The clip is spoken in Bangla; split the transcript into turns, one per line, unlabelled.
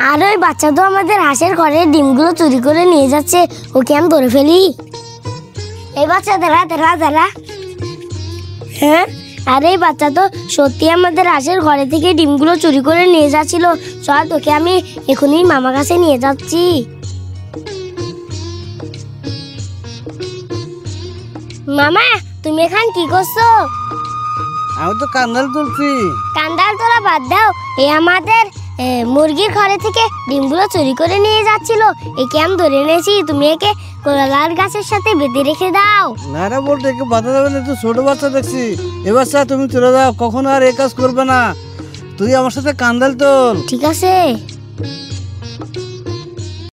আর ওই বাচ্চা তো আমাদের হাঁসের ঘরের ডিমগুলো চুরি করে নিয়ে যাচ্ছে, ওকে আমি ধরে ফেলি। এই বাচ্চা দাঁড়া দাঁড়া দাঁড়া। হ্যাঁ, আর এই বাচ্চা তো সত্যি আমাদের হাঁসের ঘরে থেকে ডিমগুলো চুরি করে নিয়ে যাচ্ছিল। চল, তোকে আমি এখনই মামার কাছে নিয়ে যাচ্ছি। মামা, তুমি এখান কি করছো?
আমি তো কান্দাল তুলছি।
কান্দাল তোলা বাদ দাও, এ আমাদের মুরগির ঘরে থেকে ডিমগুলো চুরি করে নিয়ে যাচ্ছিল। একে আমি ধরে এনেছি, তুমি একে কলার গাছের সাথে বেঁধে রেখে দাও।
না রে বলতে একে বাধা দেবে না, তুই ছোট বাচ্চা দেখছি। এ বাচ্চা তুমি চলে যাও, কখনো আর এই কাজ করবে না। তুই আমার সাথে কান্দাল তোল।
ঠিক আছে।